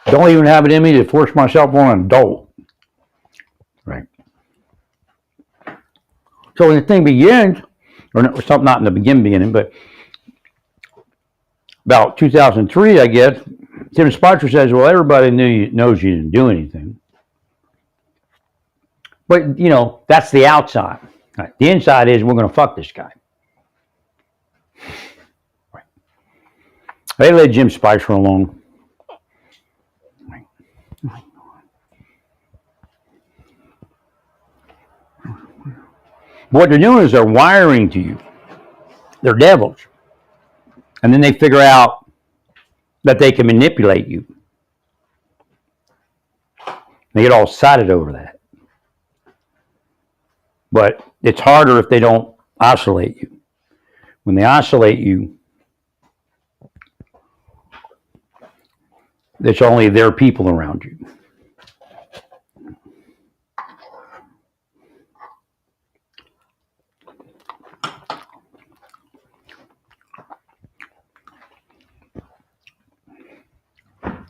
Don't even have it in me to force myself on an adult. Right. So when the thing begins, or not in the beginning, but about 2003, I guess, Tim Spicer says, well, everybody knows you didn't do anything. But, that's the outside. Right. The inside is, we're going to fuck this guy. Right. They let Jim Spicer alone. Right. What they're doing is they're wiring to you. They're devils. And then they figure out that they can manipulate you. They get all excited over that. But it's harder if they don't isolate you. When they isolate you, it's only their people around you.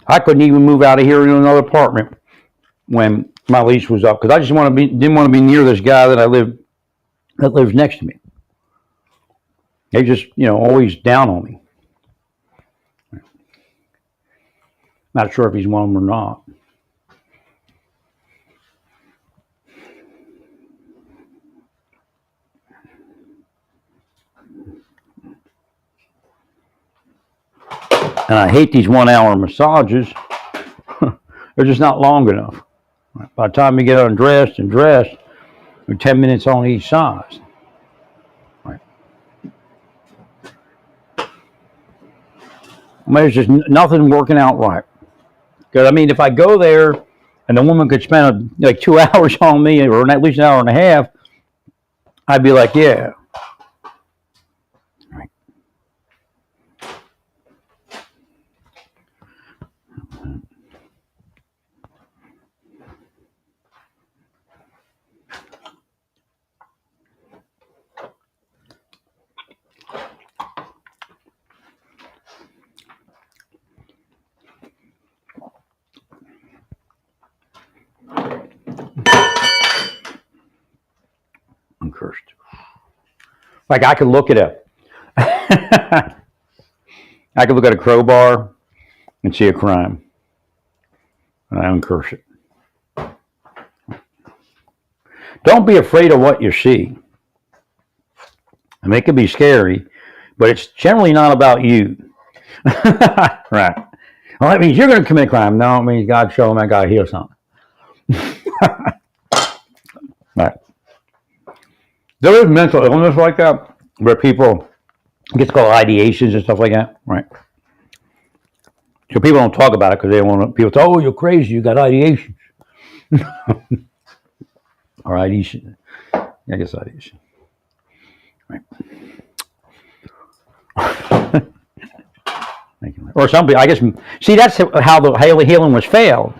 I couldn't even move out of here into another apartment when my lease was up because I just didn't want to be near this guy that lives next to me. They just, always down on me. Not sure if he's one of them or not. And I hate these 1 hour massages. They're just not long enough. By the time you get undressed and dressed, you're 10 minutes on each side. Right. I mean, there's just nothing working out right. Because, I mean, if I go there and the woman could spend like 2 hours on me, or at least an hour and a half, I'd be like, yeah. Right. I'm cursed. Like I could look at I could look at a crowbar and see a crime, and I uncurse it. Don't be afraid of what you see. I mean, it can be scary, but it's generally not about you. Right. Well, that means you're going to commit a crime. No, it means God showed him I got to heal something. Right. There is mental illness like that where people get called ideations and stuff like that. Right. So people don't talk about it because they don't want people to say, oh, you're crazy. You got ideations. Or ideation. I guess ideation. Right. Or some people, I guess, see, that's how the healing was failed.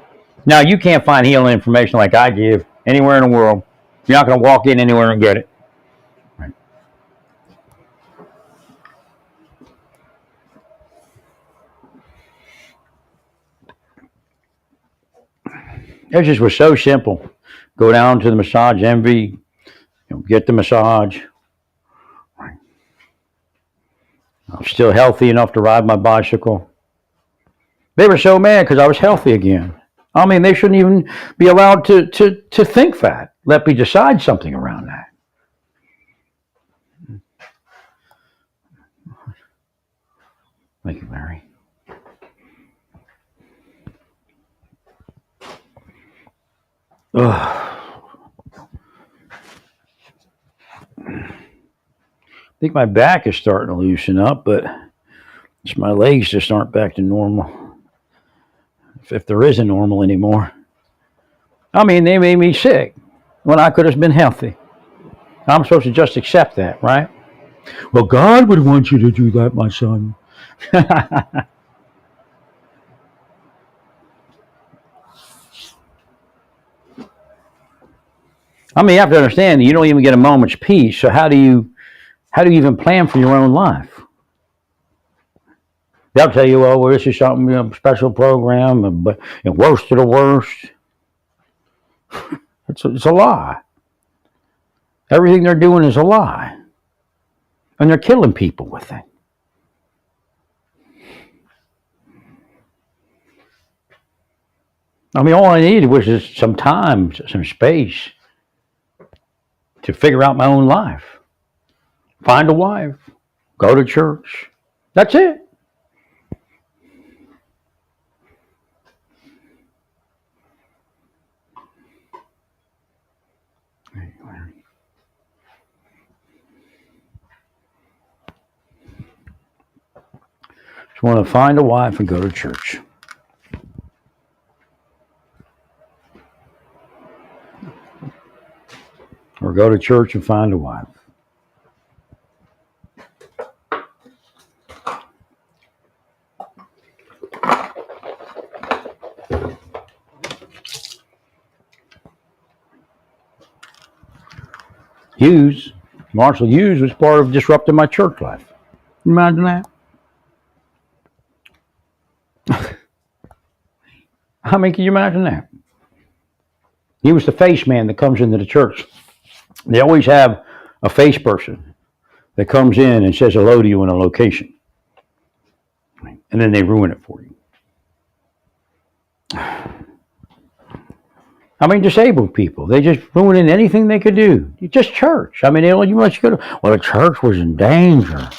Now, you can't find healing information like I give anywhere in the world. You're not going to walk in anywhere and get it. Right. It just was so simple. Go down to the Massage Envy, get the massage. Right. I'm still healthy enough to ride my bicycle. They were so mad because I was healthy again. I mean, they shouldn't even be allowed to think that. Let me decide something around that. Thank you, Mary. Ugh. I think my back is starting to loosen up, but it's my legs just aren't back to normal. If there is a normal anymore. I mean, they made me sick when I could have been healthy. I'm supposed to just accept that, right? Well, God would want you to do that, my son. I mean, you have to understand, you don't even get a moment's peace. So how do you even plan for your own life? They'll tell you, well, this is something, special program, but worst to the worst. It's a lie. Everything they're doing is a lie. And they're killing people with it. I mean, all I needed was just some time, some space to figure out my own life. Find a wife. Go to church. That's it. Just want to find a wife and go to church. Or go to church and find a wife. Marshall Hughes was part of disrupting my church life. Imagine that. I mean, can you imagine that? He was the face man that comes into the church. They always have a face person that comes in and says hello to you in a location. And then they ruin it for you. I mean, disabled people, they just ruining anything they could do. Just church. I mean, you must go to, well, the church was in danger.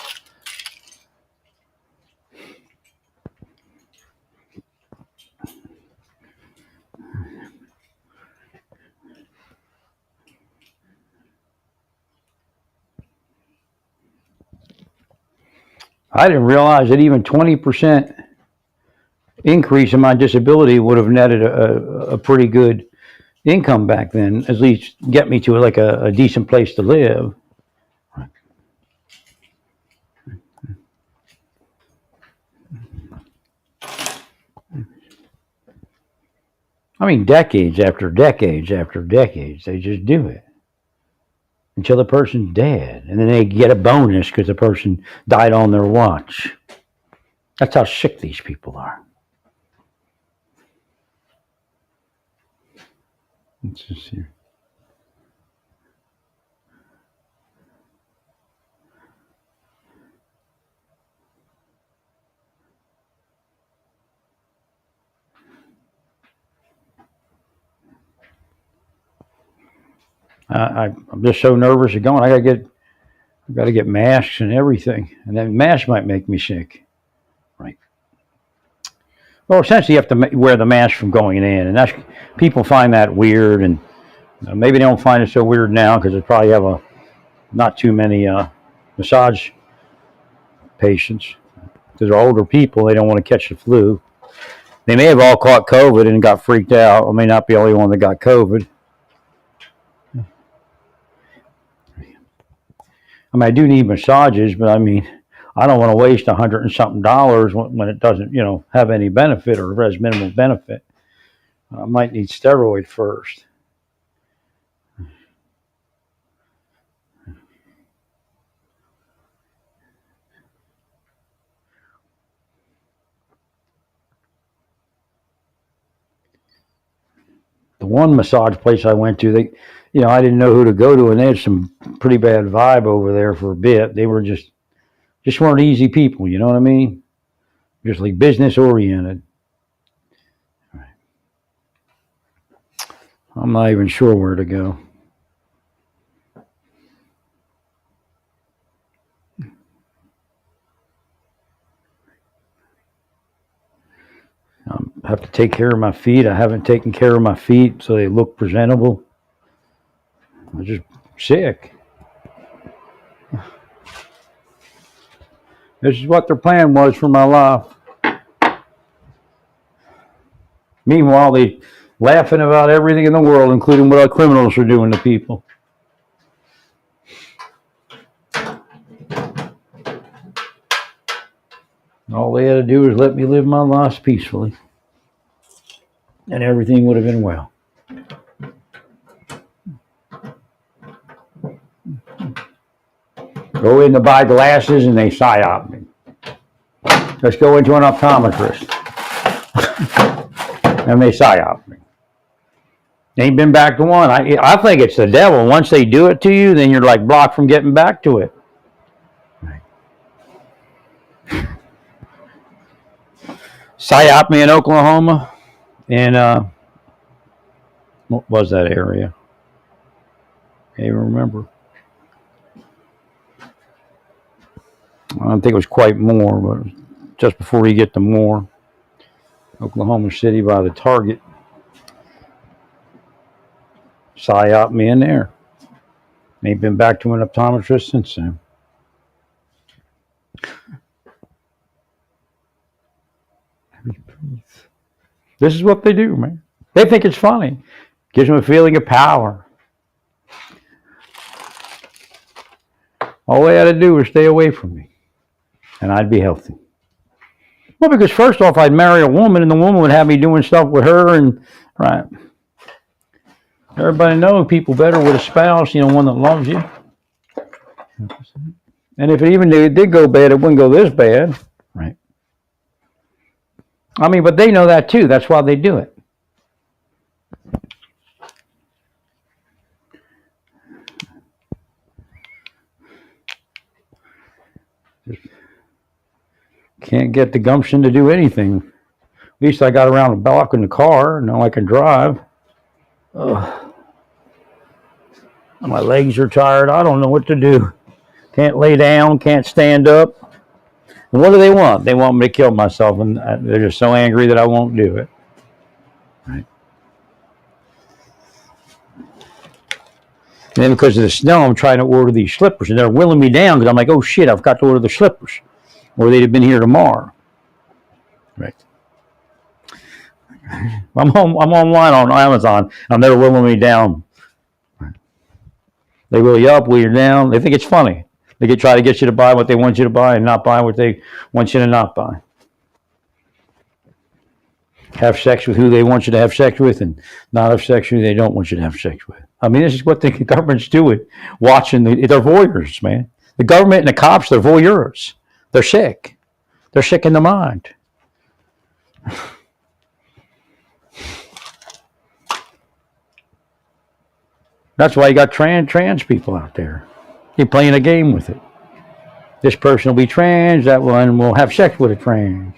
I didn't realize that even 20% increase in my disability would have netted a pretty good income back then, at least get me to like a decent place to live. I mean, decades after decades after decades, they just do it until the person's dead. And then they get a bonus because the person died on their watch. That's how sick these people are. Let's just see. I'm just so nervous of going. I've got to get masks and everything, and then masks might make me sick, right? Well, essentially, you have to wear the mask from going in, and that's people find that weird, and maybe they don't find it so weird now because they probably have not too many massage patients because they're older people. They don't want to catch the flu. They may have all caught COVID and got freaked out. I may not be the only one that got COVID. I mean, I do need massages, but I mean, I don't want to waste $100 and something when it doesn't, have any benefit or has minimal benefit. I might need steroid first. The one massage place I went to, I didn't know who to go to, and they had some pretty bad vibe over there for a bit. They were just weren't easy people, you know what I mean? Just like business oriented. I'm not even sure where to go. I have to take care of my feet. I haven't taken care of my feet so they look presentable. I'm just sick. This is what their plan was for my life. Meanwhile, they laughing about everything in the world, including what our criminals are doing to people. All they had to do was let me live my life peacefully, and everything would have been well. Go in to buy glasses and they psyop me. Let's go into an optometrist. And they psyop me. Ain't been back to one. I think it's the devil. Once they do it to you, then you're like blocked from getting back to it. Psyop me in Oklahoma. And what was that area? Can't even remember. I don't think it was quite Moore, but just before you get to Moore, Oklahoma City by the Target. Psyop me in there. Ain't been back to an optometrist since then. This is what they do, man. They think it's funny. Gives them a feeling of power. All they had to do was stay away from me, and I'd be healthy. Well, because first off, I'd marry a woman, and the woman would have me doing stuff with her, and right. Everybody knows people better with a spouse, one that loves you. And if it did go bad, it wouldn't go this bad, right? I mean, but they know that too. That's why they do it. Can't get the gumption to do anything. At least I got around the block in the car. Now I can drive. Ugh. My legs are tired. I don't know what to do. Can't lay down. Can't stand up. And what do they want? They want me to kill myself, and they're just so angry that I won't do it. Right. And then because of the snow, I'm trying to order these slippers, and they're wheeling me down because I'm like, oh shit, I've got to order the slippers. or they'd have been here tomorrow. Right. I'm home. I'm online on Amazon. They're willing me down. They will you up, will you down. They think it's funny. They could try to get you to buy what they want you to buy and not buy what they want you to not buy. Have sex with who they want you to have sex with and not have sex with who they don't want you to have sex with. I mean, this is what the government's doing. They're voyeurs, man. The government and the cops, they're voyeurs. They're sick. They're sick in the mind. That's why you got trans people out there. They're playing a game with it. This person will be trans, that one will have sex with a trans.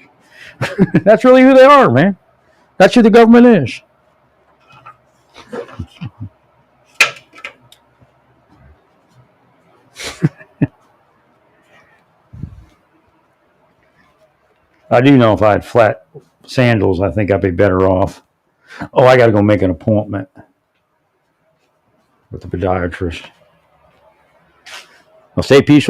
That's really who they are, man. That's who the government is. I do know if I had flat sandals, I think I'd be better off. Oh, I got to go make an appointment with the podiatrist. Well, stay peaceful.